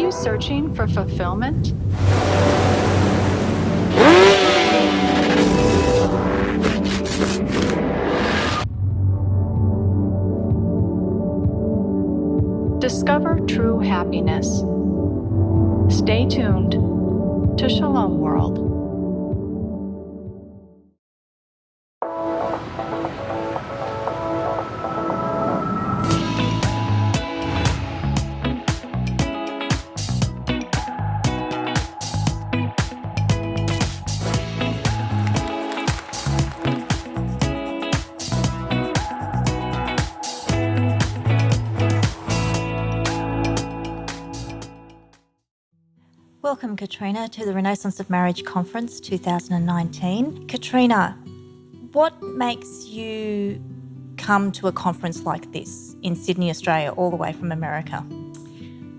you searching for fulfillment? Discover true happiness. Stay tuned to Shalom World. Welcome, Katrina, to the Renaissance of Marriage Conference 2019. Katrina, what makes you come to a conference like this in Sydney, Australia, all the way from America?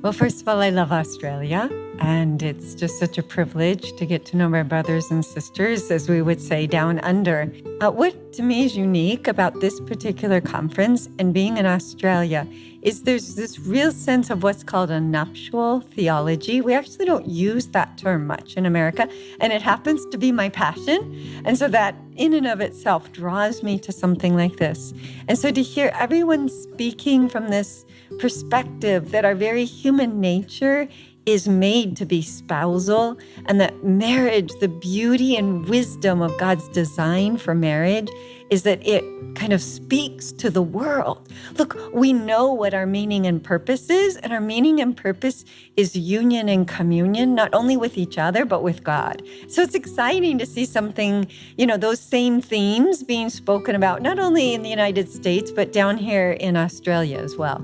Well, first of all, I love Australia, and it's just such a privilege to get to know my brothers and sisters, as we would say, down under. What to me is unique about this particular conference and being in Australia is there's this real sense of what's called a nuptial theology. We actually don't use that term much in America, and it happens to be my passion. And so that in and of itself draws me to something like this. And so to hear everyone speaking from this perspective that our very human nature is made to be spousal, and that marriage, the beauty and wisdom of God's design for marriage, is that it kind of speaks to the world. Look, we know what our meaning and purpose is, and our meaning and purpose is union and communion, not only with each other, but with God. So it's exciting to see something, those same themes being spoken about, not only in the United States, but down here in Australia as well.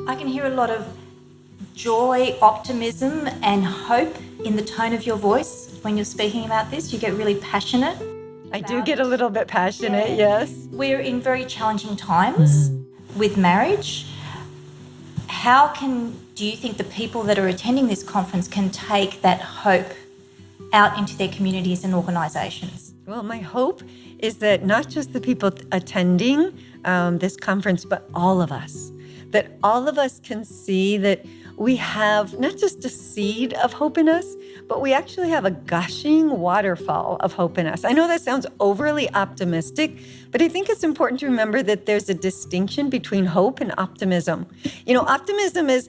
I can hear a lot of joy, optimism, and hope in the tone of your voice when you're speaking about this. You get really passionate. I do get a little bit passionate, yes. We're in very challenging times with marriage. How do you think the people that are attending this conference can take that hope out into their communities and organisations? Well, my hope is that not just the people attending this conference, but all of us, that all of us can see that we have not just a seed of hope in us, but we actually have a gushing waterfall of hope in us. I know that sounds overly optimistic, but I think it's important to remember that there's a distinction between hope and optimism. Optimism is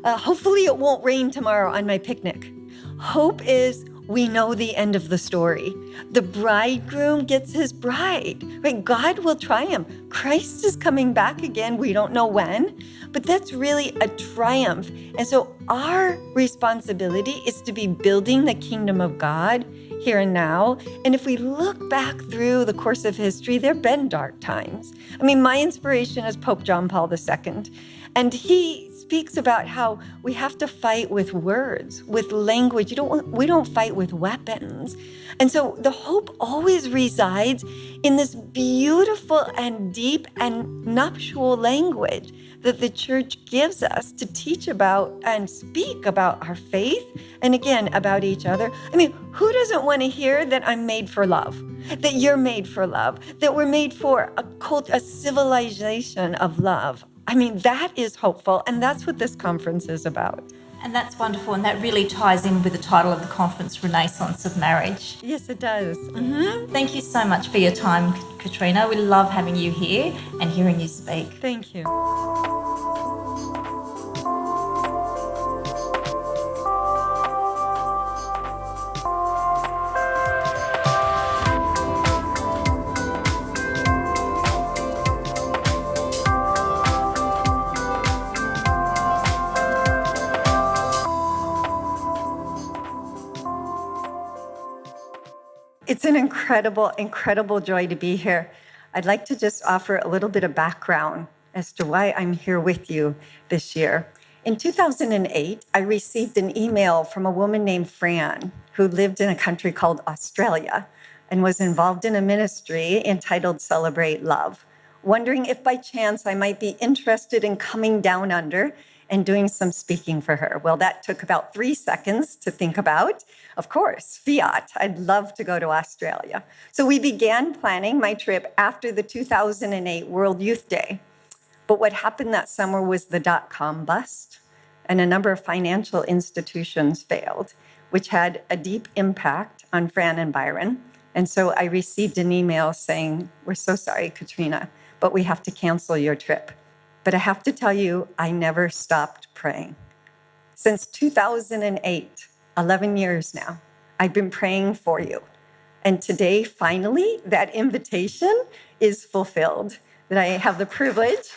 hopefully it won't rain tomorrow on my picnic. Hope is we know the end of the story. The bridegroom gets his bride, right? God will triumph. Christ is coming back again. We don't know when, but that's really a triumph. And so our responsibility is to be building the kingdom of God here and now. And if we look back through the course of history, there have been dark times. I mean, my inspiration is Pope John Paul II. And he speaks about how we have to fight with words, with language. We don't fight with weapons. And so the hope always resides in this beautiful and deep and nuptial language that the church gives us to teach about and speak about our faith, and again, about each other. I mean, who doesn't want to hear that I'm made for love, that you're made for love, that we're made for a civilization of love? I mean, that is hopeful, and that's what this conference is about. And that's wonderful, and that really ties in with the title of the conference, Renaissance of Marriage. Yes, it does. Thank you so much for your time, Katrina. We love having you here and hearing you speak. Thank you. It's an incredible, incredible joy to be here. I'd like to just offer a little bit of background as to why I'm here with you this year. In 2008, I received an email from a woman named Fran, who lived in a country called Australia and was involved in a ministry entitled Celebrate Love, wondering if by chance I might be interested in coming down under and doing some speaking for her. Well, that took about 3 seconds to think about. Of course, fiat, I'd love to go to Australia. So we began planning my trip after the 2008 World Youth Day. But what happened that summer was the dot-com bust. and a number of financial institutions failed, which had a deep impact on Fran and Byron. And so I received an email saying, "We're so sorry, Katrina, but we have to cancel your trip." But I have to tell you, I never stopped praying. Since 2008, 11 years now, I've been praying for you. And today, finally, that invitation is fulfilled, that I have the privilege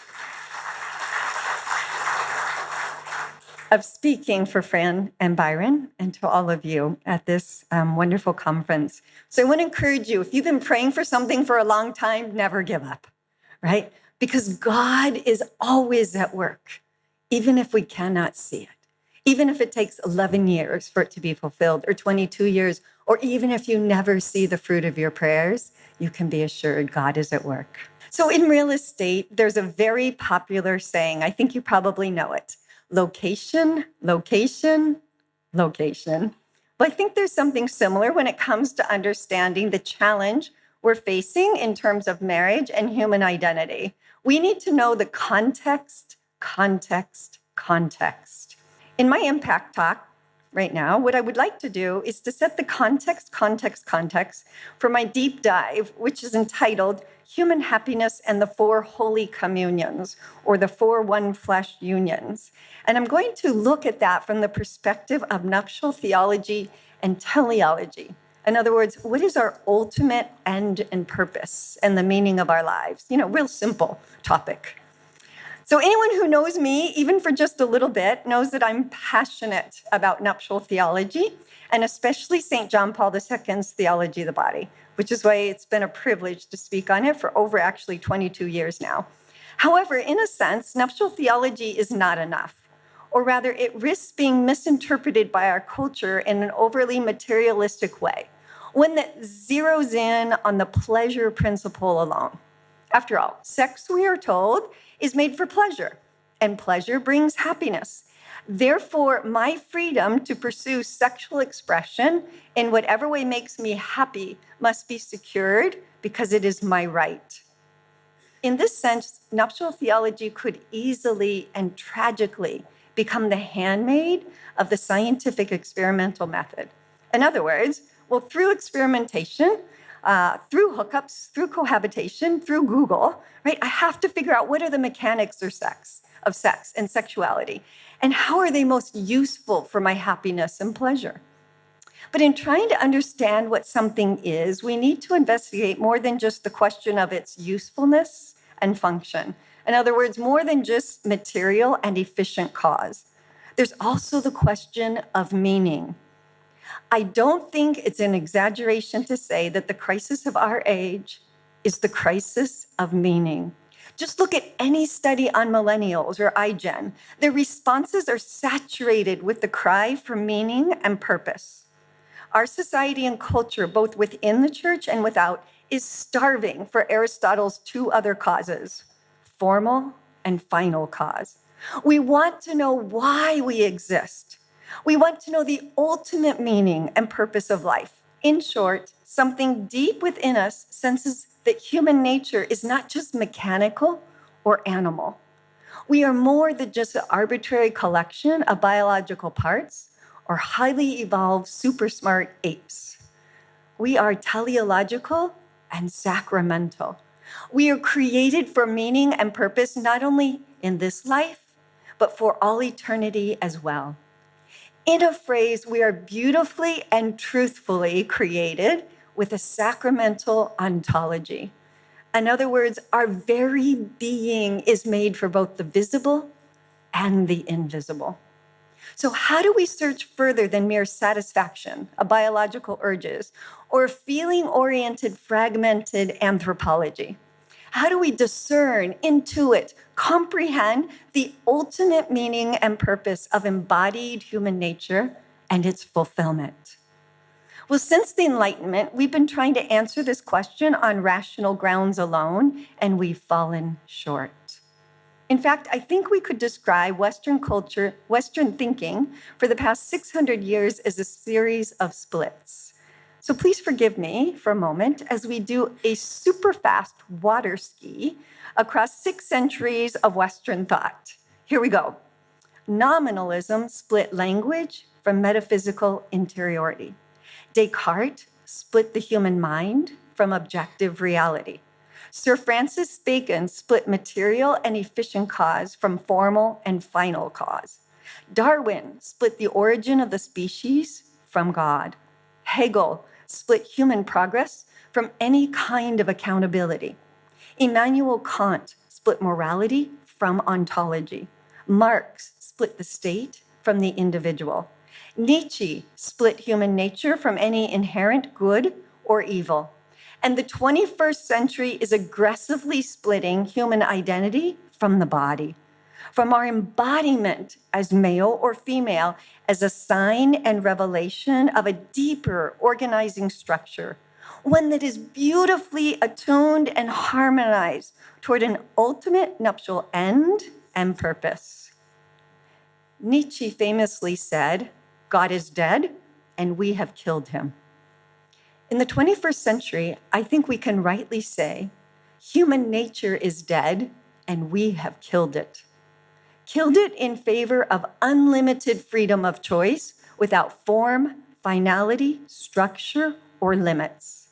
of speaking for Fran and Byron and to all of you at this wonderful conference. So I want to encourage you, if you've been praying for something for a long time, never give up, right? Because God is always at work, even if we cannot see it. Even if it takes 11 years for it to be fulfilled, or 22 years, or even if you never see the fruit of your prayers, you can be assured God is at work. So in real estate, there's a very popular saying, I think you probably know it: location, location, location. But I think there's something similar when it comes to understanding the challenge we're facing in terms of marriage and human identity. We need to know the context, context, context. In my impact talk right now, what I would like to do is to set the context for my deep dive, which is entitled Human Happiness and the Four Holy Communions, or the Four One Flesh Unions. And I'm going to look at that from the perspective of nuptial theology and teleology. In other words, what is our ultimate end and purpose and the meaning of our lives? Real simple topic. So anyone who knows me, even for just a little bit, knows that I'm passionate about nuptial theology, and especially St. John Paul II's theology of the body, which is why it's been a privilege to speak on it for over actually 22 years now. However, in a sense, nuptial theology is not enough, or rather it risks being misinterpreted by our culture in an overly materialistic way, one that zeroes in on the pleasure principle alone. After all, sex, we are told, is made for pleasure, and pleasure brings happiness. Therefore, my freedom to pursue sexual expression in whatever way makes me happy must be secured because it is my right. In this sense, nuptial theology could easily and tragically become the handmaid of the scientific experimental method. In other words, through experimentation, through hookups, through cohabitation, through Google, right? I have to figure out what are the mechanics of sex and sexuality, and how are they most useful for my happiness and pleasure. But in trying to understand what something is, we need to investigate more than just the question of its usefulness and function. In other words, more than just material and efficient cause. There's also the question of meaning. I don't think it's an exaggeration to say that the crisis of our age is the crisis of meaning. Just look at any study on millennials or iGen. Their responses are saturated with the cry for meaning and purpose. Our society and culture, both within the church and without, is starving for Aristotle's two other causes, formal and final cause. We want to know why we exist. We want to know the ultimate meaning and purpose of life. In short, something deep within us senses that human nature is not just mechanical or animal. We are more than just an arbitrary collection of biological parts or highly evolved, super smart apes. We are teleological and sacramental. We are created for meaning and purpose, not only in this life, but for all eternity as well. In a phrase, we are beautifully and truthfully created with a sacramental ontology. In other words, our very being is made for both the visible and the invisible. So how do we search further than mere satisfaction of biological urges or feeling-oriented, fragmented anthropology? How do we discern, intuit, comprehend the ultimate meaning and purpose of embodied human nature and its fulfillment? Well, since the Enlightenment, we've been trying to answer this question on rational grounds alone, and we've fallen short. In fact, I think we could describe Western culture, Western thinking for the past 600 years as a series of splits. So please forgive me for a moment as we do a super fast water ski across 6 centuries of Western thought. Here we go. Nominalism split language from metaphysical interiority. Descartes split the human mind from objective reality. Sir Francis Bacon split material and efficient cause from formal and final cause. Darwin split the origin of the species from God. Hegel split human progress from any kind of accountability. Immanuel Kant split morality from ontology. Marx split the state from the individual. Nietzsche split human nature from any inherent good or evil. And the 21st century is aggressively splitting human identity from the body, from our embodiment as male or female as a sign and revelation of a deeper organizing structure, one that is beautifully attuned and harmonized toward an ultimate nuptial end and purpose. Nietzsche famously said, "God is dead, and we have killed him." In the 21st century, I think we can rightly say, human nature is dead, and we have killed it. Killed it in favor of unlimited freedom of choice without form, finality, structure, or limits.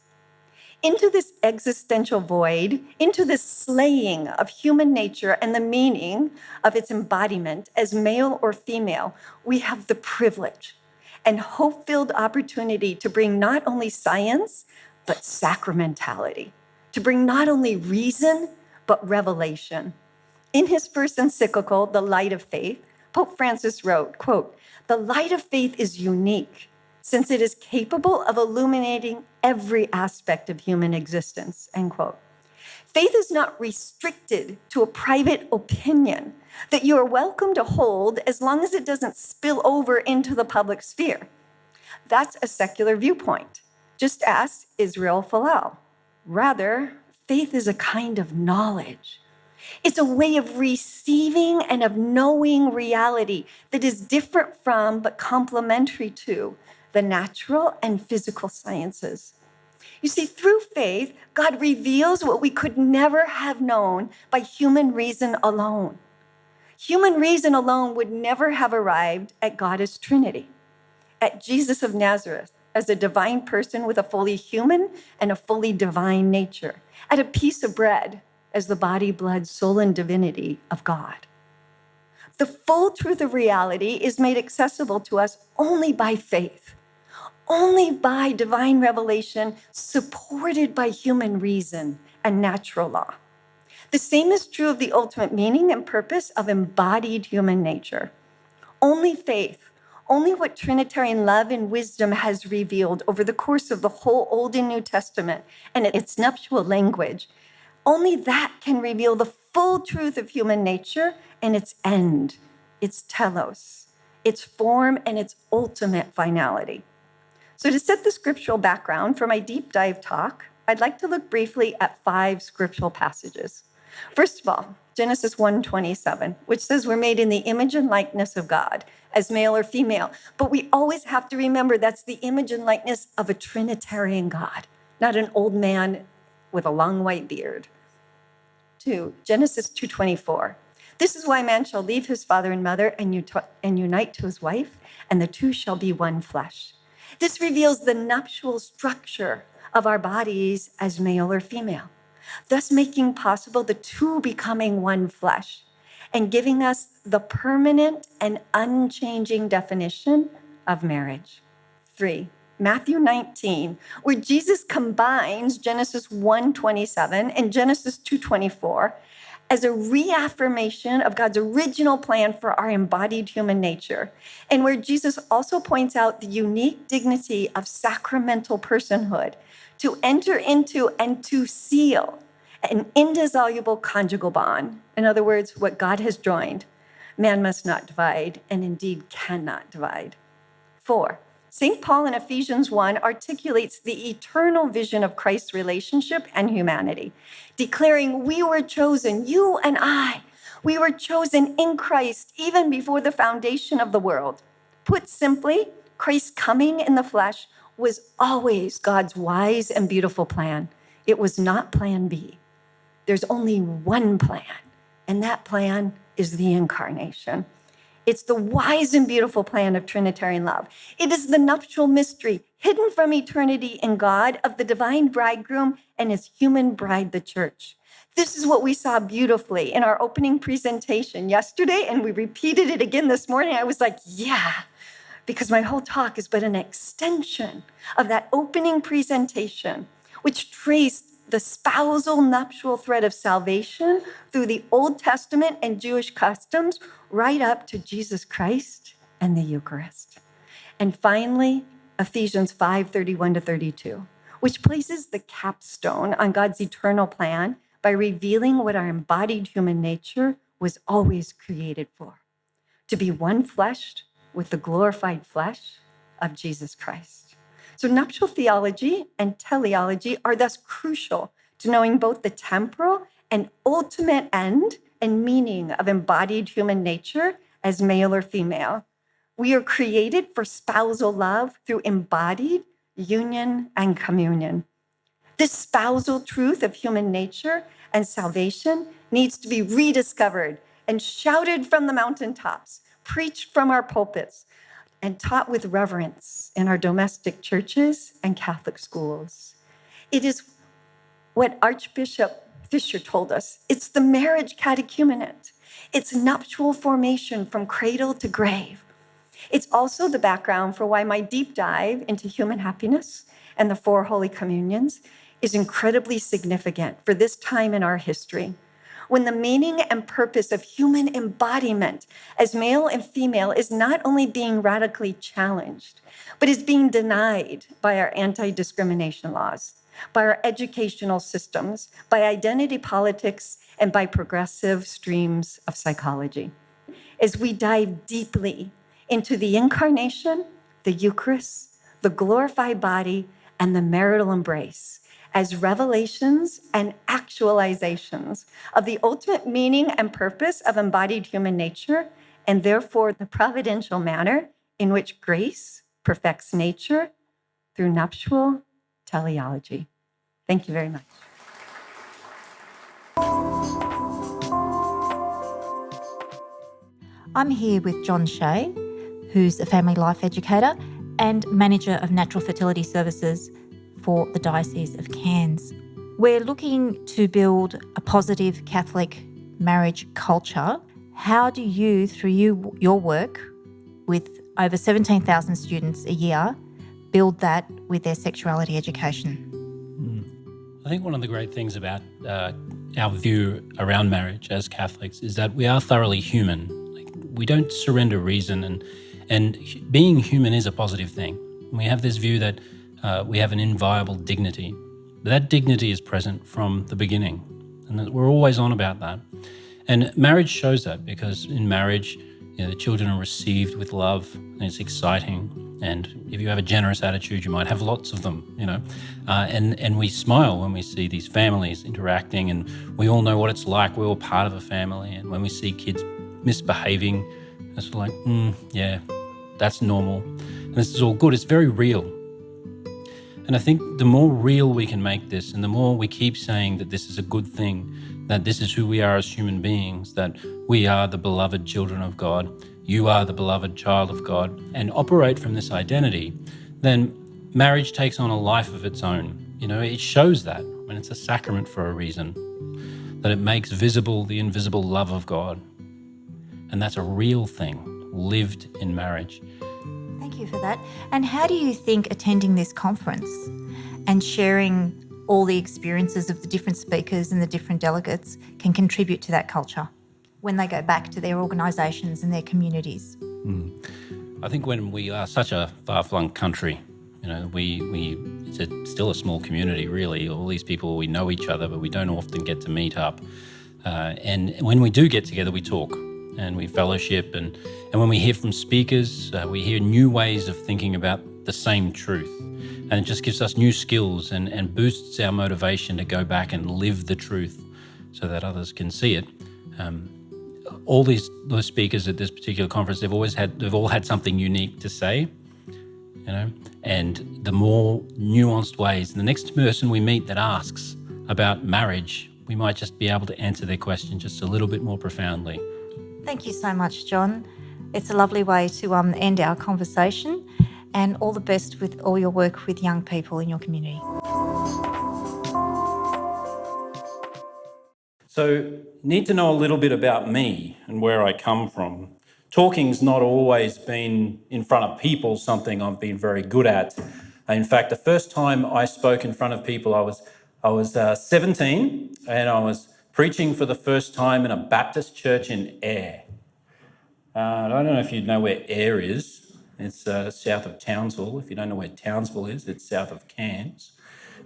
Into this existential void, into this slaying of human nature and the meaning of its embodiment as male or female, we have the privilege and hope-filled opportunity to bring not only science, but sacramentality, to bring not only reason, but revelation. In his first encyclical, The Light of Faith, Pope Francis wrote, quote, "The light of faith is unique, since it is capable of illuminating every aspect of human existence," end quote. Faith is not restricted to a private opinion that you are welcome to hold as long as it doesn't spill over into the public sphere. That's a secular viewpoint. Just ask Israel Folau. Rather, faith is a kind of knowledge. It's a way of receiving and of knowing reality that is different from but complementary to the natural and physical sciences. You see, through faith, God reveals what we could never have known by human reason alone. Human reason alone would never have arrived at God as Trinity, at Jesus of Nazareth as a divine person with a fully human and a fully divine nature, at a piece of bread as the body, blood, soul, and divinity of God. The full truth of reality is made accessible to us only by faith, only by divine revelation supported by human reason and natural law. The same is true of the ultimate meaning and purpose of embodied human nature. Only faith, only what Trinitarian love and wisdom has revealed over the course of the whole Old and New Testament and its nuptial language, only that can reveal the full truth of human nature and its end, its telos, its form, and its ultimate finality. So to set the scriptural background for my deep dive talk, I'd like to look briefly at 5 scriptural passages. First of all, Genesis 1:27, which says we're made in the image and likeness of God, as male or female. But we always have to remember that's the image and likeness of a Trinitarian God, not an old man with a long white beard. 2, Genesis 2:24. This is why man shall leave his father and mother and unite to his wife, and the two shall be one flesh. This reveals the nuptial structure of our bodies as male or female, thus making possible the two becoming one flesh and giving us the permanent and unchanging definition of marriage. 3, Matthew 19, where Jesus combines Genesis 1:27 and Genesis 2:24 as a reaffirmation of God's original plan for our embodied human nature, and where Jesus also points out the unique dignity of sacramental personhood to enter into and to seal an indissoluble conjugal bond. In other words, what God has joined, man must not divide, and indeed cannot divide. 4, St. Paul in Ephesians 1 articulates the eternal vision of Christ's relationship and humanity, declaring we were chosen, you and I, we were chosen in Christ even before the foundation of the world. Put simply, Christ's coming in the flesh was always God's wise and beautiful plan. It was not plan B. There's only one plan, and that plan is the incarnation. It's the wise and beautiful plan of Trinitarian love. It is the nuptial mystery hidden from eternity in God of the divine bridegroom and his human bride, the church. This is what we saw beautifully in our opening presentation yesterday, and we repeated it again this morning. I was like, yeah, because my whole talk is but an extension of that opening presentation, which traced the spousal nuptial thread of salvation through the Old Testament and Jewish customs right up to Jesus Christ and the Eucharist. And finally, Ephesians 5:31-32, which places the capstone on God's eternal plan by revealing what our embodied human nature was always created for, to be one fleshed with the glorified flesh of Jesus Christ. So nuptial theology and teleology are thus crucial to knowing both the temporal and ultimate end and meaning of embodied human nature as male or female. We are created for spousal love through embodied union and communion. This spousal truth of human nature and salvation needs to be rediscovered and shouted from the mountaintops, preached from our pulpits, and taught with reverence in our domestic churches and Catholic schools. It is what Archbishop Fisher told us. It's the marriage catechumenate. It's nuptial formation from cradle to grave. It's also the background for why my deep dive into human happiness and the four Holy Communions is incredibly significant for this time in our history, when the meaning and purpose of human embodiment as male and female is not only being radically challenged, but is being denied by our anti-discrimination laws, by our educational systems, by identity politics, and by progressive streams of psychology. As we dive deeply into the incarnation, the Eucharist, the glorified body, and the marital embrace, as revelations and actualizations of the ultimate meaning and purpose of embodied human nature, and therefore the providential manner in which grace perfects nature through nuptial teleology. Thank you very much. I'm here with John Shay, who's a family life educator and manager of natural fertility services for the Diocese of Cairns. We're looking to build a positive Catholic marriage culture. How do you, through your work with over 17,000 students a year, build that with their sexuality education? I think one of the great things about our view around marriage as Catholics is that we are thoroughly human. We don't surrender reason, and being human is a positive thing. We have this view that we have an inviolable dignity. That dignity is present from the beginning, and that we're always on about that. And marriage shows that, because in marriage, the children are received with love, and it's exciting. And if you have a generous attitude, you might have lots of them, and we smile when we see these families interacting, and we all know what it's like. We're all part of a family, and when we see kids misbehaving, it's like, yeah, that's normal. And this is all good. It's very real. And I think the more real we can make this, and the more we keep saying that this is a good thing, that this is who we are as human beings, that we are the beloved children of God, you are the beloved child of God, and operate from this identity, then marriage takes on a life of its own. It shows that. It's a sacrament for a reason, that it makes visible the invisible love of God. And that's a real thing, lived in marriage. Thank you for that. And how do you think attending this conference and sharing all the experiences of the different speakers and the different delegates can contribute to that culture when they go back to their organisations and their communities? I think when we are such a far-flung country, it's still a small community, really. All these people, we know each other, but we don't often get to meet up. And when we do get together, we talk and we fellowship. And when we hear from speakers, we hear new ways of thinking about the same truth. And it just gives us new skills and boosts our motivation to go back and live the truth so that others can see it. All those speakers at this particular conference, they've all had something unique to say, and the more nuanced ways, the next person we meet that asks about marriage, we might just be able to answer their question just a little bit more profoundly. Thank you so much, John. It's a lovely way to end our conversation, and all the best with all your work with young people in your community. So, need to know a little bit about me and where I come from. Talking's not always been in front of people something I've been very good at. In fact, the first time I spoke in front of people, I was 17, and I was preaching for the first time in a Baptist church in Ayr. I don't know if you know where Ayr is. It's south of Townsville. If you don't know where Townsville is, it's south of Cairns.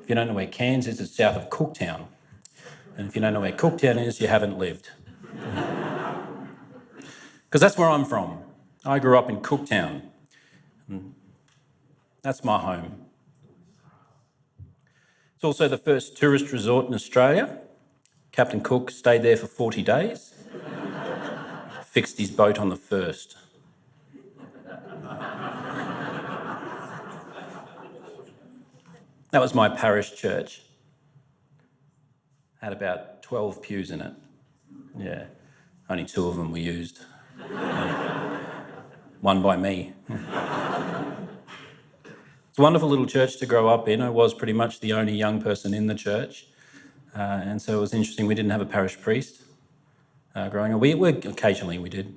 If you don't know where Cairns is, it's south of Cooktown. And if you don't know where Cooktown is, you haven't lived. Because that's where I'm from. I grew up in Cooktown. That's my home. It's also the first tourist resort in Australia. Captain Cook stayed there for 40 days, fixed his boat on the first. That was my parish church. Had about 12 pews in it. Yeah, only 2 of them were used. One by me. It's a wonderful little church to grow up in. I was pretty much the only young person in the church. And so it was interesting, we didn't have a parish priest growing up. Occasionally we did.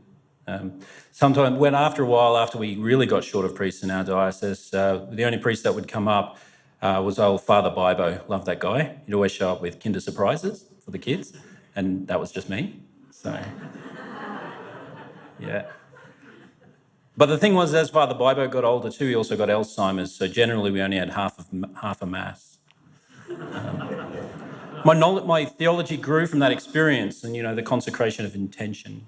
Sometimes, after a while, after we really got short of priests in our diocese, the only priest that would come up was old Father Bibo. Loved that guy. He'd always show up with Kinder Surprises for the kids, and that was just me. So, yeah. But the thing was, as Father Bibo got older too, he also got Alzheimer's, so generally we only had half a mass. My theology grew from that experience and, the consecration of intention.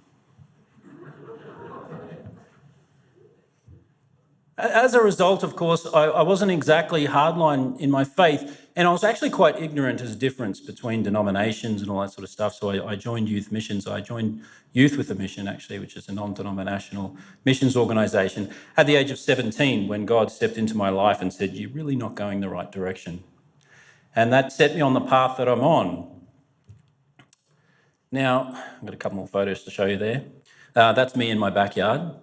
As a result, of course, I wasn't exactly hardline in my faith, and I was actually quite ignorant as a difference between denominations and all that sort of stuff. So I joined youth missions. I joined Youth with a Mission, actually, which is a non-denominational missions organisation, at the age of 17, when God stepped into my life and said, "You're really not going the right direction." And that set me on the path that I'm on. Now, I've got a couple more photos to show you there. That's me in my backyard.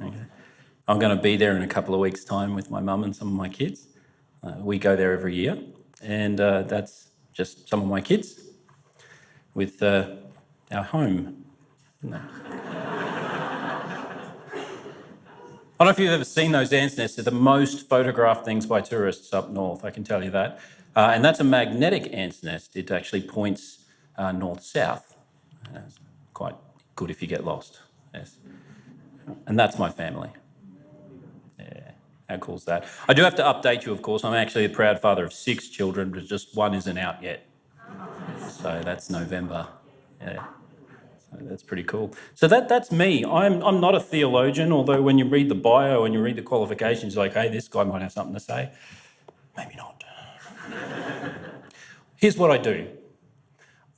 Okay. I'm going to be there in a couple of weeks' time with my mum and some of my kids. We go there every year, and that's just some of my kids with our home. No. I don't know if you've ever seen those ants nests. They're the most photographed things by tourists up north, I can tell you that. And that's a magnetic ant's nest. It actually points north-south. It's quite good if you get lost. Yes. And that's my family. Yeah, how cool is that? I do have to update you, of course. I'm actually a proud father of 6 children, but just one isn't out yet. So that's November. Yeah. That's pretty cool. So that's me. I'm not a theologian, although when you read the bio and you read the qualifications, you're like, hey, this guy might have something to say. Maybe not. Here's what I do.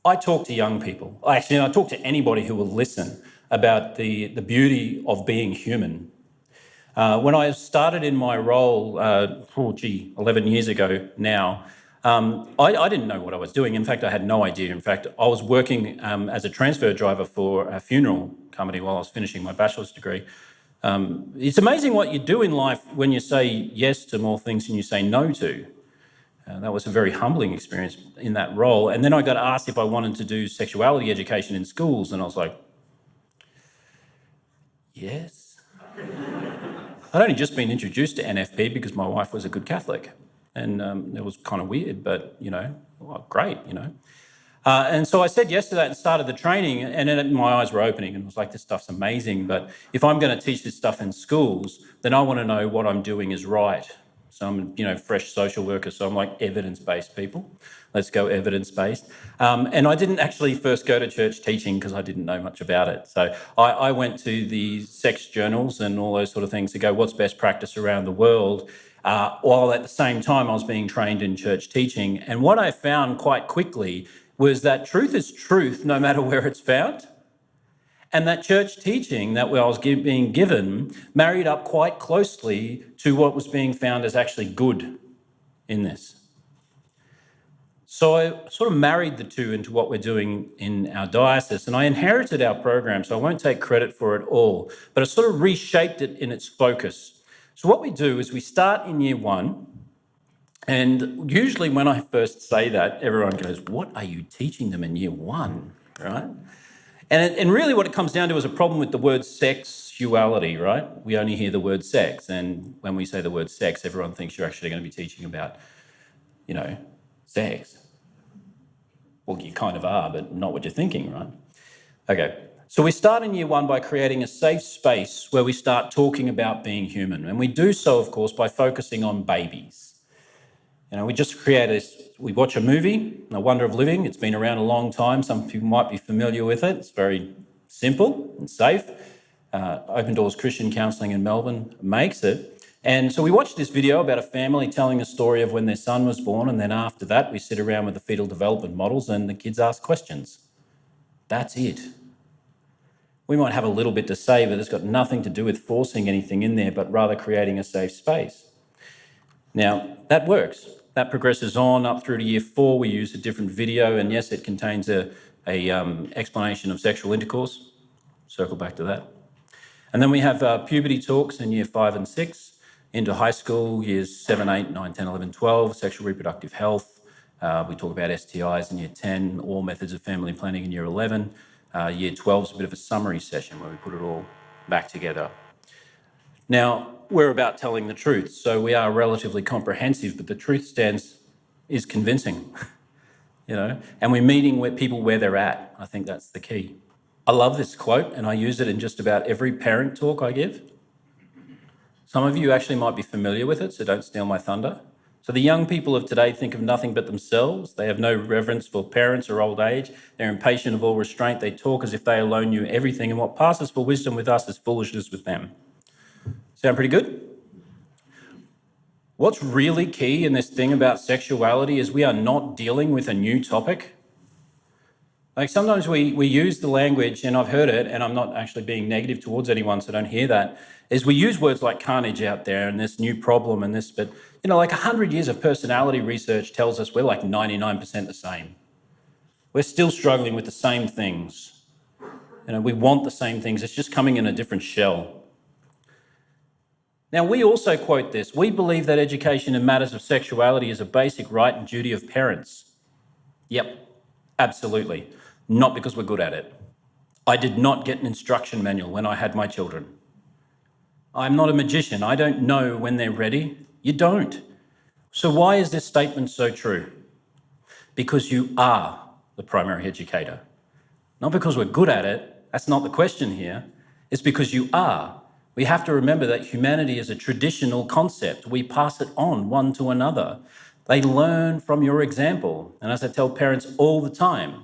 I talk to young people. Actually, I talk to anybody who will listen about the beauty of being human. When I started in my role, 11 years ago now, I didn't know what I was doing. In fact, I had no idea. In fact, I was working as a transfer driver for a funeral company while I was finishing my bachelor's degree. It's amazing what you do in life when you say yes to more things than you say no to. That was a very humbling experience in that role. And then I got asked if I wanted to do sexuality education in schools, and I was like, yes. I'd only just been introduced to NFP because my wife was a good Catholic. And it was kind of weird, but, great. And so I said yes to that and started the training, and then my eyes were opening and I was like, this stuff's amazing, but if I'm going to teach this stuff in schools, then I want to know what I'm doing is right. So I'm, fresh social worker, so I'm like evidence-based people. Let's go evidence-based. And I didn't actually first go to church teaching because I didn't know much about it. So I went to the sex journals and all those sort of things to go, what's best practice around the world? While at the same time I was being trained in church teaching. And what I found quite quickly was that truth is truth no matter where it's found. And that church teaching that I was being given married up quite closely to what was being found as actually good in this. So I sort of married the two into what we're doing in our diocese, and I inherited our program, so I won't take credit for it all, but I sort of reshaped it in its focus. So what we do is we start in year one, and usually when I first say that, everyone goes, "What are you teaching them in year one?" Right? And really what it comes down to is a problem with the word sexuality, right? We only hear the word sex, and when we say the word sex, everyone thinks you're actually going to be teaching about, sex. Well, you kind of are, but not what you're thinking, right? Okay, so we start in year one by creating a safe space where we start talking about being human. And we do so, of course, by focusing on babies. We just create we watch a movie, The Wonder of Living. It's been around a long time. Some people might be familiar with it. It's very simple and safe. Open Doors Christian Counselling in Melbourne makes it. And so we watched this video about a family telling a story of when their son was born, and then after that we sit around with the fetal development models and the kids ask questions. That's it. We might have a little bit to say, but it's got nothing to do with forcing anything in there, but rather creating a safe space. Now, that works. That progresses on up through to year 4. We use a different video, and yes, it contains a explanation of sexual intercourse. Circle back to that. And then we have puberty talks in year 5 and 6, into high school, years 7, 8, 9, 10, 11, 12, sexual reproductive health. We talk about STIs in year 10, all methods of family planning in year 11. Year 12 is a bit of a summary session where we put it all back together. Now, we're about telling the truth, so we are relatively comprehensive, but the truth is convincing, and we're meeting people where they're at. I think that's the key. I love this quote, and I use it in just about every parent talk I give. Some of you actually might be familiar with it, so don't steal my thunder. So the young people of today think of nothing but themselves. They have no reverence for parents or old age. They're impatient of all restraint. They talk as if they alone knew everything, and what passes for wisdom with us is foolishness with them. Sound pretty good? What's really key in this thing about sexuality is we are not dealing with a new topic. Like sometimes we use the language, and I've heard it, and I'm not actually being negative towards anyone, so don't hear that, is we use words like carnage out there and this new problem and this, but like 100 years of personality research tells us we're like 99% the same. We're still struggling with the same things. We want the same things, it's just coming in a different shell. Now, we also quote this. We believe that education in matters of sexuality is a basic right and duty of parents. Yep, absolutely. Not because we're good at it. I did not get an instruction manual when I had my children. I'm not a magician. I don't know when they're ready. You don't. So why is this statement so true? Because you are the primary educator. Not because we're good at it. That's not the question here. It's because you are. We have to remember that humanity is a traditional concept. We pass it on one to another. They learn from your example. And as I tell parents all the time,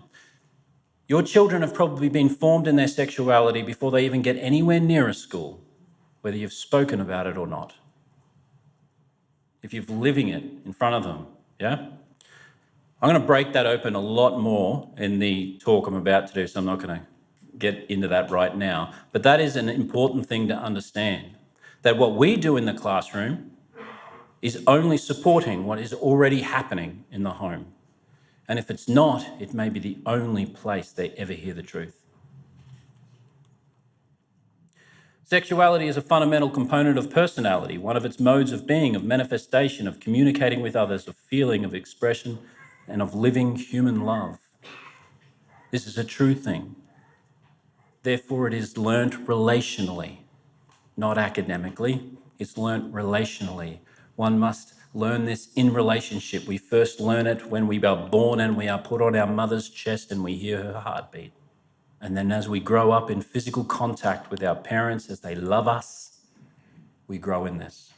your children have probably been formed in their sexuality before they even get anywhere near a school, whether you've spoken about it or not. If you're living it in front of them, yeah? I'm going to break that open a lot more in the talk I'm about to do, so I'm not going to get into that right now. But that is an important thing to understand, that what we do in the classroom is only supporting what is already happening in the home. And if it's not, it may be the only place they ever hear the truth. Sexuality is a fundamental component of personality, one of its modes of being, of manifestation, of communicating with others, of feeling, of expression, and of living human love. This is a true thing. Therefore, it is learnt relationally, not academically. It's learnt relationally. One must learn this in relationship. We first learn it when we are born and we are put on our mother's chest and we hear her heartbeat. And then as we grow up in physical contact with our parents as they love us, we grow in this.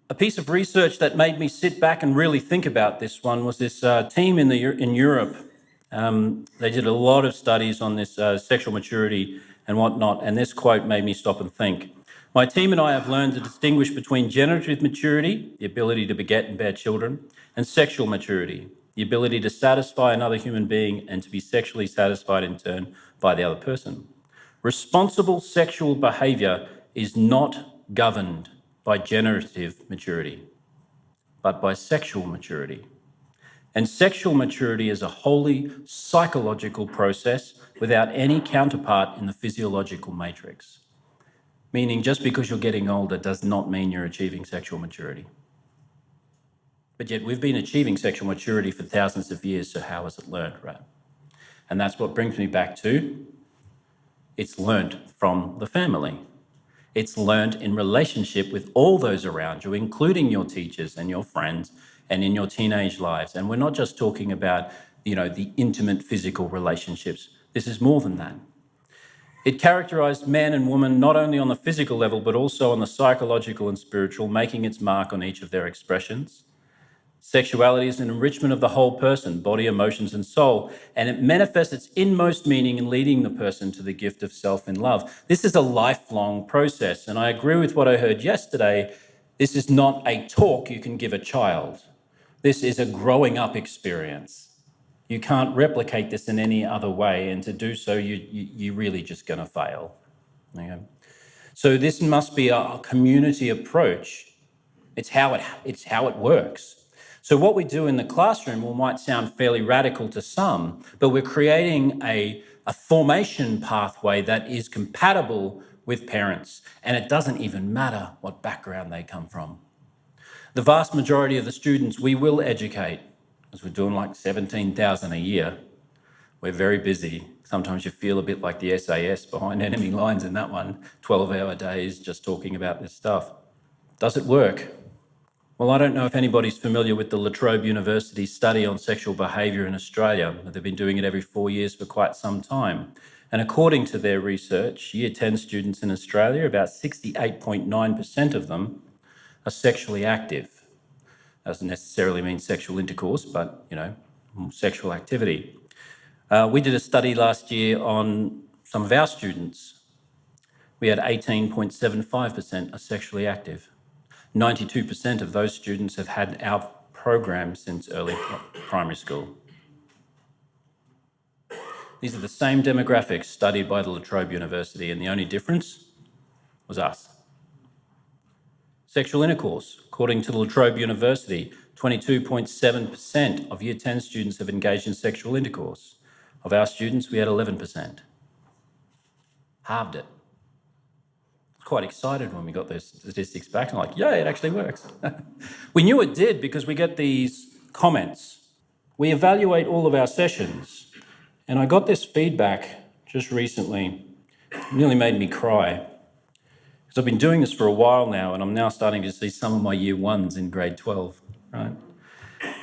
A piece of research that made me sit back and really think about this one was this team in Europe. They did a lot of studies on this sexual maturity and whatnot, and this quote made me stop and think. My team and I have learned to distinguish between generative maturity, the ability to beget and bear children, and sexual maturity, the ability to satisfy another human being and to be sexually satisfied in turn by the other person. Responsible sexual behaviour is not governed by generative maturity. but by sexual maturity. And sexual maturity is a wholly psychological process without any counterpart in the physiological matrix. Meaning just because you're getting older does not mean you're achieving sexual maturity. But yet we've been achieving sexual maturity for thousands of years, so how is it learned, right? And that's what brings me back to, it's learned from the family. It's learned in relationship with all those around you, including your teachers and your friends and in your teenage lives. And we're not just talking about, the intimate physical relationships. This is more than that. It characterized man and woman not only on the physical level, but also on the psychological and spiritual, making its mark on each of their expressions. Sexuality is an enrichment of the whole person, body, emotions, and soul, and it manifests its inmost meaning in leading the person to the gift of self in love. This is a lifelong process, and I agree with what I heard yesterday. This is not a talk you can give a child. This is a growing up experience. You can't replicate this in any other way, and to do so, you're really just going to fail. Okay? So this must be a community approach. It's how it works. So what we do in the classroom might sound fairly radical to some, but we're creating a formation pathway that is compatible with parents, and it doesn't even matter what background they come from. The vast majority of the students we will educate, as we're doing like 17,000 a year. We're very busy. Sometimes you feel a bit like the SAS behind enemy lines in that one, 12-hour days just talking about this stuff. Does it work? Well, I don't know if anybody's familiar with the La Trobe University study on sexual behaviour in Australia. They've been doing it every 4 years for quite some time. And according to their research, Year 10 students in Australia, about 68.9% of them are sexually active. Doesn't necessarily mean sexual intercourse, but, sexual activity. We did a study last year on some of our students. We had 18.75% are sexually active. 92% of those students have had our program since early primary school. These are the same demographics studied by the La Trobe University, and the only difference was us. Sexual intercourse, according to the La Trobe University, 22.7% of Year 10 students have engaged in sexual intercourse. Of our students, we had 11%. Halved it. Quite excited when we got those statistics back. I'm like, yeah, it actually works. We knew it did because we get these comments. We evaluate all of our sessions, and I got this feedback just recently. It nearly made me cry. Because I've been doing this for a while now, and I'm now starting to see some of my year ones in grade 12, right?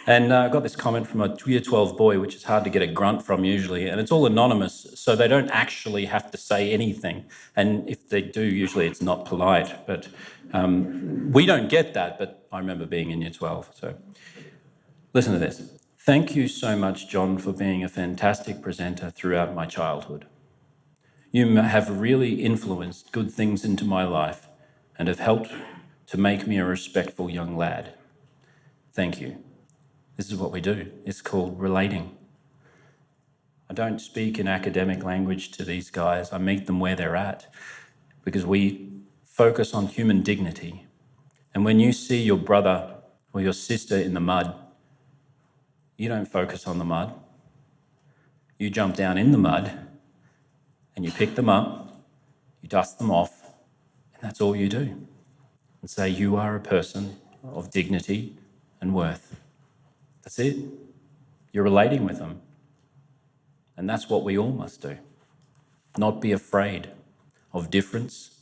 And I got this comment from a year 12 boy, which is hard to get a grunt from usually, and it's all anonymous, so they don't actually have to say anything. And if they do, usually it's not polite. But we don't get that, but I remember being in year 12. So listen to this. Thank you so much, John, for being a fantastic presenter throughout my childhood. You have really influenced good things into my life and have helped to make me a respectful young lad. Thank you. This is what we do. It's called relating. I don't speak in academic language to these guys. I meet them where they're at because we focus on human dignity. And when you see your brother or your sister in the mud, you don't focus on the mud. You jump down in the mud and you pick them up, you dust them off, and that's all you do. And say you are a person of dignity and worth. That's it. You're relating with them. And that's what we all must do. Not be afraid of difference,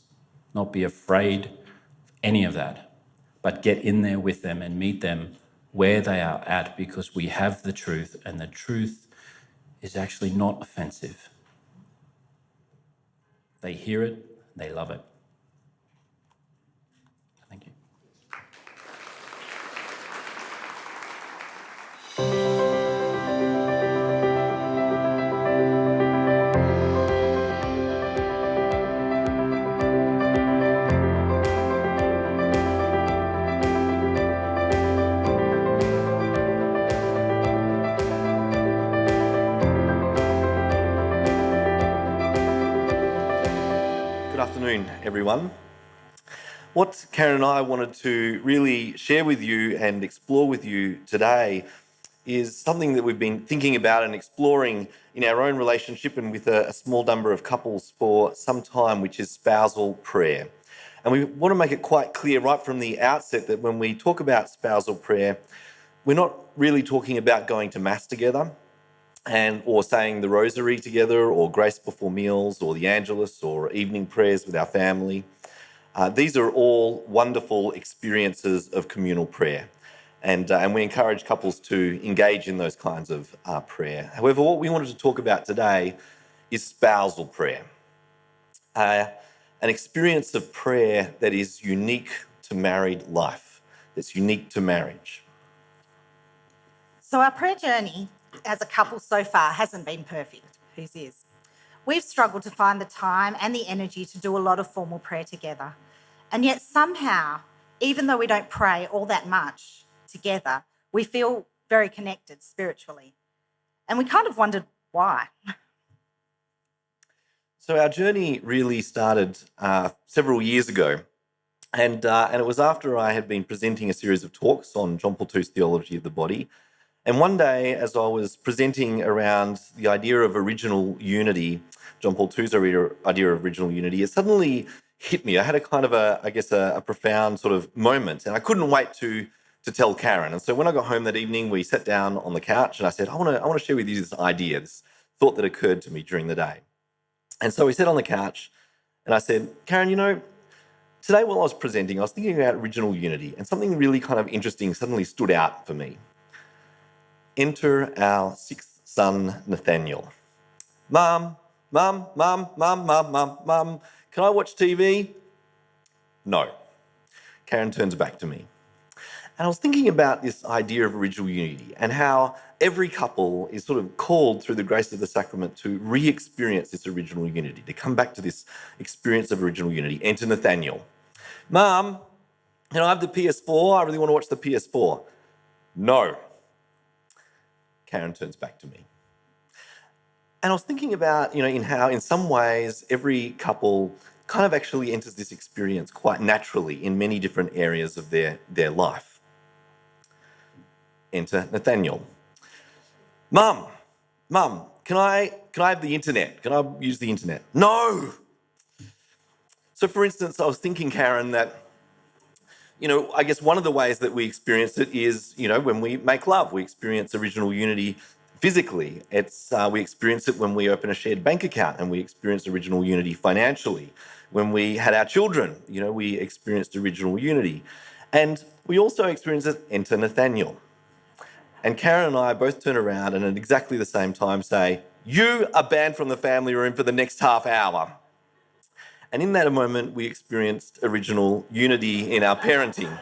not be afraid of any of that, but get in there with them and meet them where they are at, because we have the truth, and the truth is actually not offensive. They hear it, they love it. Thank you. Good afternoon, everyone. What Karen and I wanted to really share with you and explore with you today is something that we've been thinking about and exploring in our own relationship and with a small number of couples for some time, which is spousal prayer. And we want to make it quite clear right from the outset that when we talk about spousal prayer, we're not really talking about going to Mass together or saying the Rosary together or grace before meals or the Angelus or evening prayers with our family. These are all wonderful experiences of communal prayer. And we encourage couples to engage in those kinds of prayer. However, what we wanted to talk about today is spousal prayer, an experience of prayer that is unique to married life, that's unique to marriage. So our prayer journey as a couple so far hasn't been perfect. Whose is? We've struggled to find the time and the energy to do a lot of formal prayer together. And yet somehow, even though we don't pray all that much together, we feel very connected spiritually. And we kind of wondered why. So our journey really started several years ago. And it was after I had been presenting a series of talks on John Paul II's theology of the body. And one day, as I was presenting around the idea of original unity, John Paul II's idea of original unity, it suddenly hit me. I had a kind of a profound sort of moment, and I couldn't wait to tell Karen. And so when I got home that evening, we sat down on the couch, and I said, I want to share with you this idea, this thought that occurred to me during the day. And so we sat on the couch, and I said, Karen, today while I was presenting, I was thinking about original unity, and something really kind of interesting suddenly stood out for me. Enter our sixth son, Nathaniel. Mum, can I watch TV? No. Karen turns back to me. And I was thinking about this idea of original unity and how every couple is sort of called through the grace of the sacrament to re-experience this original unity, to come back to this experience of original unity. Enter Nathaniel. Mum, can I have the PS4? I really want to watch the PS4. No. Karen turns back to me. And I was thinking about, in how in some ways every couple kind of actually enters this experience quite naturally in many different areas of their life. Enter Nathaniel. Mum, can I have the internet? Can I use the internet? No. So for instance, I was thinking, Karen, that I guess one of the ways that we experience it is, when we make love, we experience original unity physically. We experience it when we open a shared bank account, and we experience original unity financially. When we had our children, we experienced original unity. And we also experience it, enter Nathaniel. And Karen and I both turn around and at exactly the same time say, you are banned from the family room for the next half hour. And in that moment, we experienced original unity in our parenting.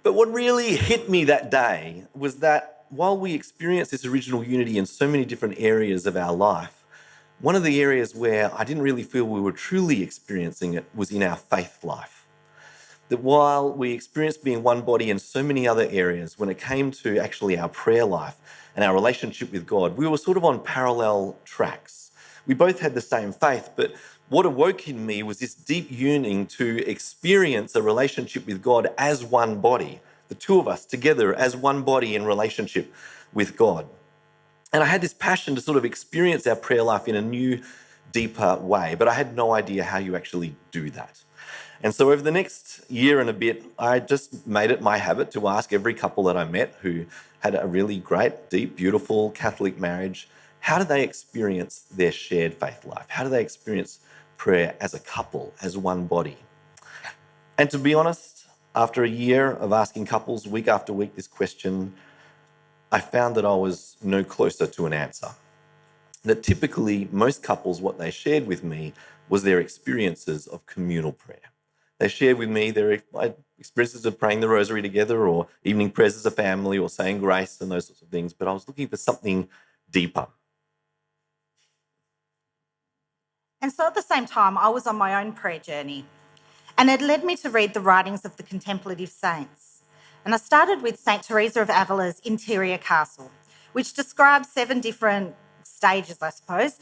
But what really hit me that day was that while we experienced this original unity in so many different areas of our life, one of the areas where I didn't really feel we were truly experiencing it was in our faith life. That while we experienced being one body in so many other areas, when it came to actually our prayer life and our relationship with God, we were sort of on parallel tracks. We both had the same faith, but what awoke in me was this deep yearning to experience a relationship with God as one body, the two of us together as one body in relationship with God. And I had this passion to sort of experience our prayer life in a new, deeper way, but I had no idea how you actually do that. And so over the next year and a bit, I just made it my habit to ask every couple that I met who had a really great, deep, beautiful Catholic marriage, how do they experience their shared faith life? How do they experience prayer as a couple, as one body? And to be honest, after a year of asking couples week after week this question, I found that I was no closer to an answer. That typically most couples, what they shared with me was their experiences of communal prayer. They shared with me their experiences of praying the Rosary together or evening prayers as a family or saying grace and those sorts of things, but I was looking for something deeper. And so at the same time, I was on my own prayer journey, and it led me to read the writings of the contemplative saints. And I started with St. Teresa of Avila's Interior Castle, which describes 7 different stages, I suppose,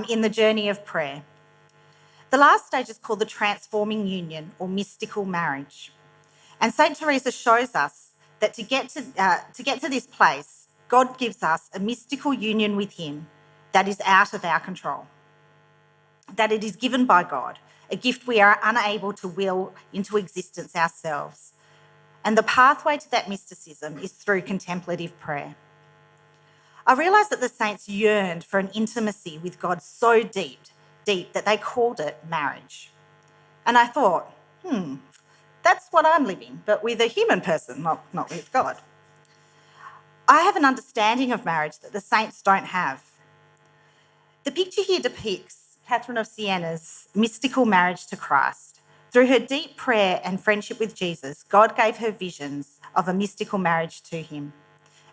in the journey of prayer. The last stage is called the transforming union or mystical marriage. And St. Teresa shows us that to get to this place, God gives us a mystical union with him that is out of our control, that it is given by God, a gift we are unable to will into existence ourselves. And the pathway to that mysticism is through contemplative prayer. I realised that the saints yearned for an intimacy with God so deep that they called it marriage. And I thought, that's what I'm living, but with a human person, not with God. I have an understanding of marriage that the saints don't have. The picture here depicts Catherine of Siena's mystical marriage to Christ. Through her deep prayer and friendship with Jesus, God gave her visions of a mystical marriage to him,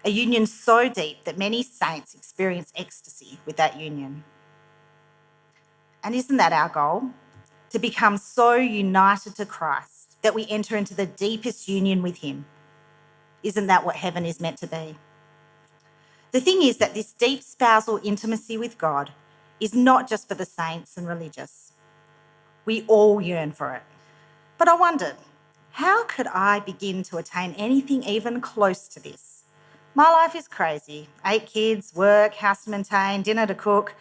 a union so deep that many saints experience ecstasy with that union. And isn't that our goal? To become so united to Christ that we enter into the deepest union with him. Isn't that what heaven is meant to be? The thing is that this deep spousal intimacy with God is not just for the saints and religious. We all yearn for it. But I wondered, how could I begin to attain anything even close to this? My life is crazy. 8 kids, work, house to maintain, dinner to cook.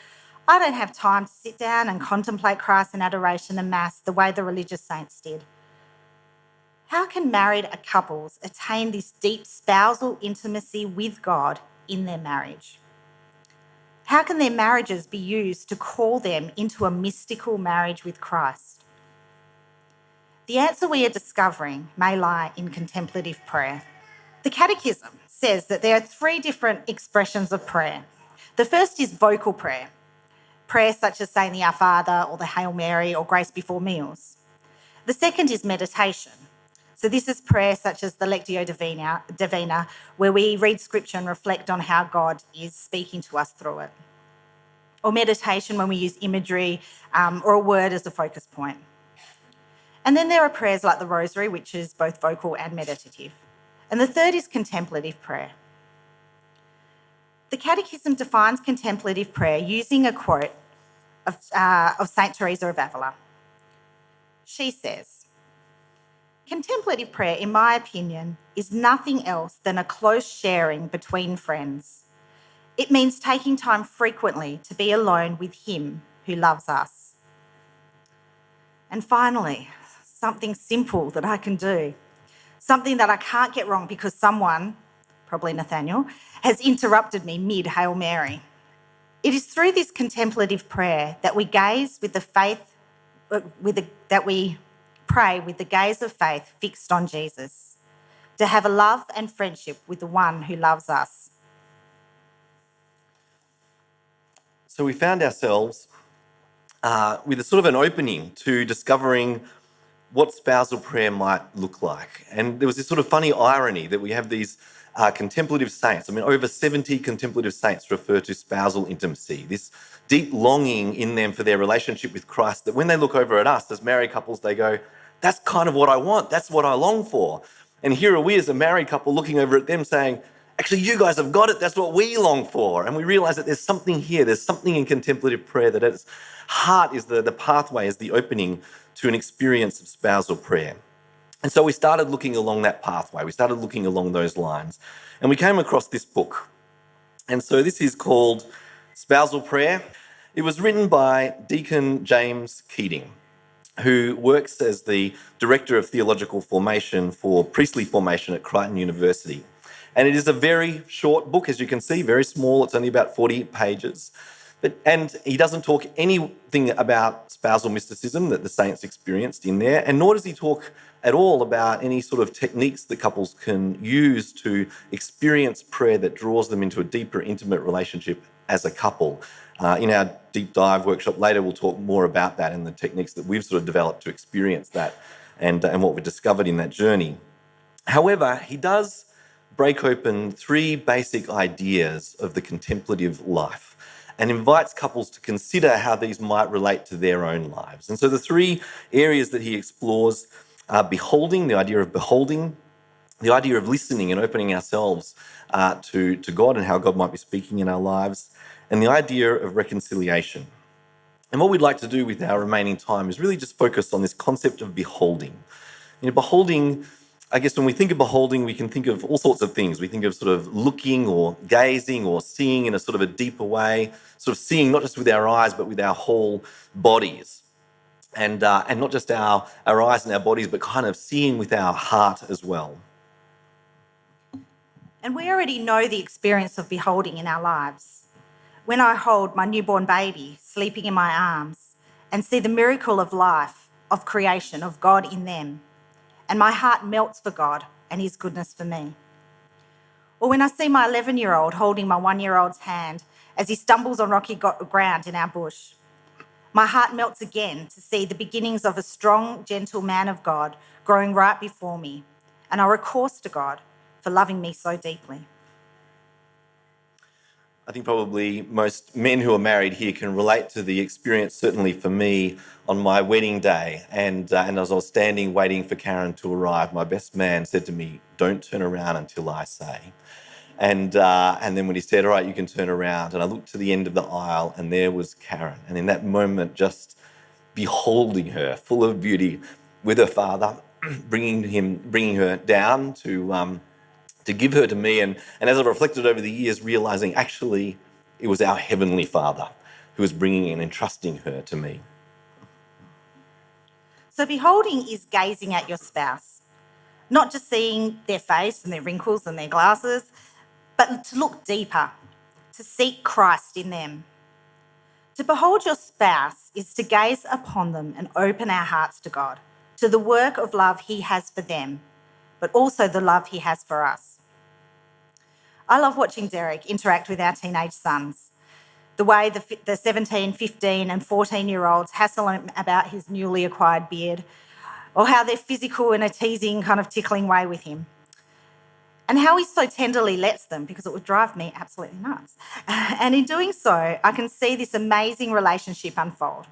I don't have time to sit down and contemplate Christ in adoration and Mass the way the religious saints did. How can married couples attain this deep spousal intimacy with God in their marriage? How can their marriages be used to call them into a mystical marriage with Christ? The answer we are discovering may lie in contemplative prayer. The Catechism says that there are 3 different expressions of prayer. The first is vocal prayer, prayer such as saying the Our Father or the Hail Mary or Grace Before Meals. The second is meditation. So this is prayer such as the Lectio Divina, where we read scripture and reflect on how God is speaking to us through it. Or meditation when we use imagery or a word as a focus point. And then there are prayers like the Rosary, which is both vocal and meditative. And the third is contemplative prayer. The Catechism defines contemplative prayer using a quote of St. Teresa of Avila. She says, "Contemplative prayer, in my opinion, is nothing else than a close sharing between friends. It means taking time frequently to be alone with him who loves us." And finally, something simple that I can do, something that I can't get wrong because someone, probably Nathaniel, has interrupted me mid-Hail Mary. It is through this contemplative prayer that we gaze with the faith, that we pray with the gaze of faith fixed on Jesus, to have a love and friendship with the one who loves us. So we found ourselves with a sort of an opening to discovering what spousal prayer might look like. And there was this sort of funny irony that we have these contemplative saints. I mean, over 70 contemplative saints refer to spousal intimacy, this deep longing in them for their relationship with Christ, that when they look over at us as married couples, they go, that's kind of what I want. That's what I long for. And here are we as a married couple looking over at them saying, actually, you guys have got it. That's what we long for. And we realize that there's something here. There's something in contemplative prayer that at its heart is the pathway, is the opening to an experience of spousal prayer. And so we started looking along that pathway. We started looking along those lines. And we came across this book. And so this is called Spousal Prayer. It was written by Deacon James Keating, who works as the Director of Theological Formation for Priestly Formation at Crichton University. And it is a very short book, as you can see, very small. It's only about 40 pages. And he doesn't talk anything about spousal mysticism that the saints experienced in there, and nor does he talk at all about any sort of techniques that couples can use to experience prayer that draws them into a deeper, intimate relationship as a couple. In our deep dive workshop later, we'll talk more about that and the techniques that we've sort of developed to experience that and what we discovered in that journey. However, he does break open 3 basic ideas of the contemplative life and invites couples to consider how these might relate to their own lives. And so the 3 areas that he explores are beholding, the idea of beholding, the idea of listening and opening ourselves to God and how God might be speaking in our lives, and the idea of reconciliation. And what we'd like to do with our remaining time is really just focus on this concept of beholding. Beholding, I guess when we think of beholding, we can think of all sorts of things. We think of sort of looking or gazing or seeing in a sort of a deeper way, sort of seeing not just with our eyes, but with our whole bodies. And not just our eyes and our bodies, but kind of seeing with our heart as well. And we already know the experience of beholding in our lives. When I hold my newborn baby sleeping in my arms and see the miracle of life, of creation, of God in them, and my heart melts for God and his goodness for me. Or when I see my 11-year-old holding my 1-year-old's hand as he stumbles on rocky ground in our bush, my heart melts again to see the beginnings of a strong, gentle man of God growing right before me, and I recourse to God for loving me so deeply. I think probably most men who are married here can relate to the experience, certainly for me, on my wedding day. And as I was standing waiting for Karen to arrive, my best man said to me, "Don't turn around until I say." And then when he said, "All right, you can turn around," and I looked to the end of the aisle and there was Karen. And in that moment, just beholding her, full of beauty, with her father, bringing her down to give her to me. And as I've reflected over the years, realizing actually it was our Heavenly Father who was bringing and entrusting her to me. So beholding is gazing at your spouse, not just seeing their face and their wrinkles and their glasses, but to look deeper, to seek Christ in them. To behold your spouse is to gaze upon them and open our hearts to God, to the work of love he has for them, but also the love he has for us. I love watching Derek interact with our teenage sons, the way the 17, 15 and 14-year-olds hassle him about his newly acquired beard, or how they're physical in a teasing, kind of tickling way with him. And how he so tenderly lets them, because it would drive me absolutely nuts. And in doing so, I can see this amazing relationship unfold.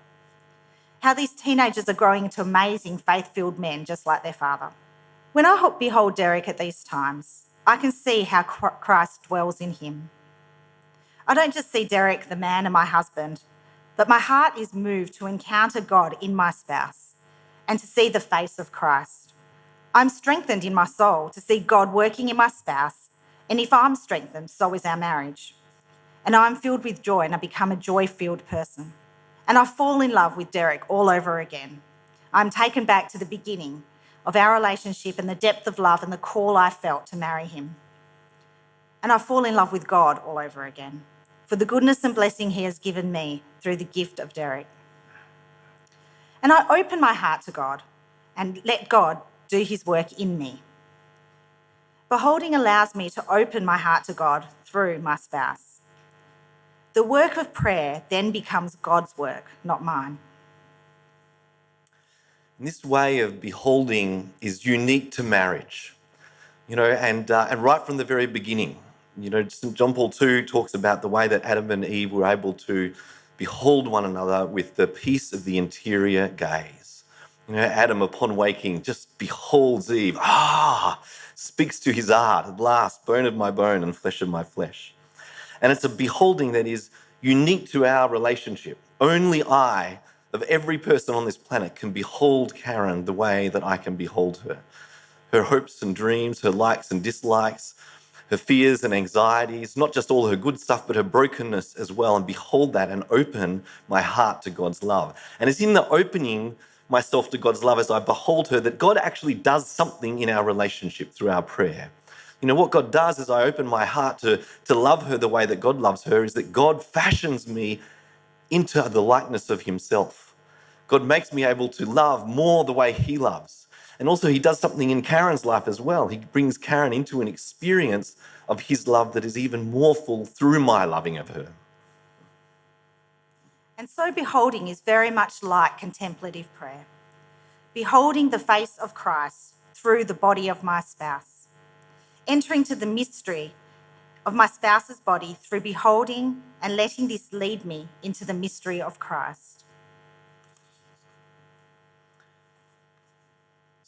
How these teenagers are growing into amazing faith-filled men just like their father. When I behold Derek at these times, I can see how Christ dwells in him. I don't just see Derek, the man, and my husband, but my heart is moved to encounter God in my spouse and to see the face of Christ. I'm strengthened in my soul to see God working in my spouse, and if I'm strengthened, so is our marriage. And I'm filled with joy and I become a joy-filled person. And I fall in love with Derek all over again. I'm taken back to the beginning of our relationship and the depth of love and the call I felt to marry him. And I fall in love with God all over again for the goodness and blessing he has given me through the gift of Derek. And I open my heart to God and let God do his work in me. Beholding allows me to open my heart to God through my spouse. The work of prayer then becomes God's work, not mine. And this way of beholding is unique to marriage, and right from the very beginning. St. John Paul II talks about the way that Adam and Eve were able to behold one another with the peace of the interior gaze. Adam, upon waking, just beholds Eve, speaks to his heart, at last, bone of my bone and flesh of my flesh. And it's a beholding that is unique to our relationship. Only I, of every person on this planet, can behold Karen the way that I can behold her. Her hopes and dreams, her likes and dislikes, her fears and anxieties, not just all her good stuff, but her brokenness as well, and behold that and open my heart to God's love. And it's in the opening myself to God's love as I behold her that God actually does something in our relationship through our prayer. What God does as I open my heart to love her the way that God loves her is that God fashions me into the likeness of himself. God makes me able to love more the way he loves. And also he does something in Karen's life as well. He brings Karen into an experience of his love that is even more full through my loving of her. And so beholding is very much like contemplative prayer. Beholding the face of Christ through the body of my spouse. Entering to the mystery of my spouse's body through beholding and letting this lead me into the mystery of Christ.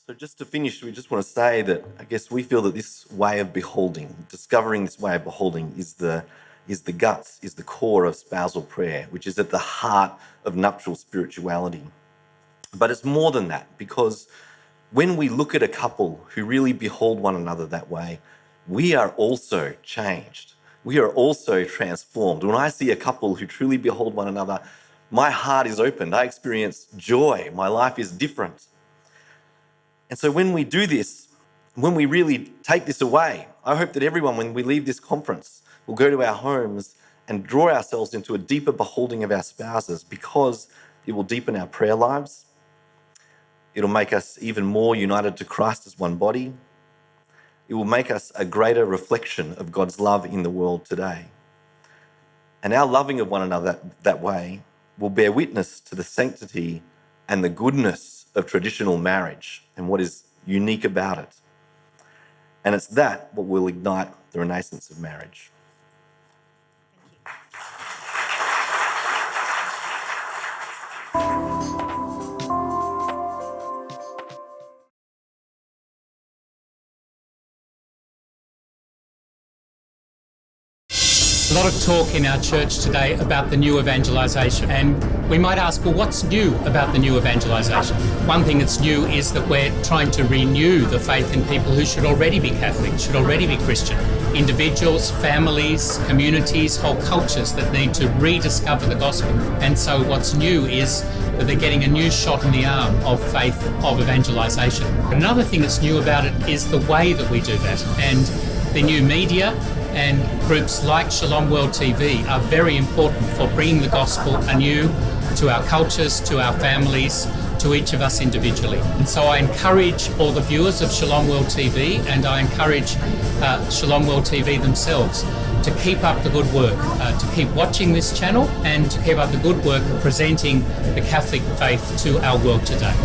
So just to finish, we just want to say that I guess we feel that this way of beholding, discovering this way of beholding, is the is the guts, is the core of spousal prayer, which is at the heart of nuptial spirituality. But it's more than that, because when we look at a couple who really behold one another that way, we are also changed. We are also transformed. When I see a couple who truly behold one another, my heart is opened. I experience joy. My life is different. And so when we do this, when we really take this away, I hope that everyone, when we leave this conference, will go to our homes and draw ourselves into a deeper beholding of our spouses, because it will deepen our prayer lives. It'll make us even more united to Christ as one body. It will make us a greater reflection of God's love in the world today. And our loving of one another that way will bear witness to the sanctity and the goodness of traditional marriage and what is unique about it. And it's that what will ignite the renaissance of marriage. A lot of talk in our church today about the new evangelisation, and we might ask, well, what's new about the new evangelisation? One thing that's new is that we're trying to renew the faith in people who should already be Catholic, should already be Christian. Individuals, families, communities, whole cultures that need to rediscover the gospel. And so what's new is that they're getting a new shot in the arm of faith, of evangelisation. Another thing that's new about it is the way that we do that, and the new media and groups like Shalom World TV are very important for bringing the gospel anew to our cultures, to our families, to each of us individually. And so I encourage all the viewers of Shalom World TV, and I encourage Shalom World TV themselves to keep up the good work, to keep watching this channel and to keep up the good work of presenting the Catholic faith to our world today.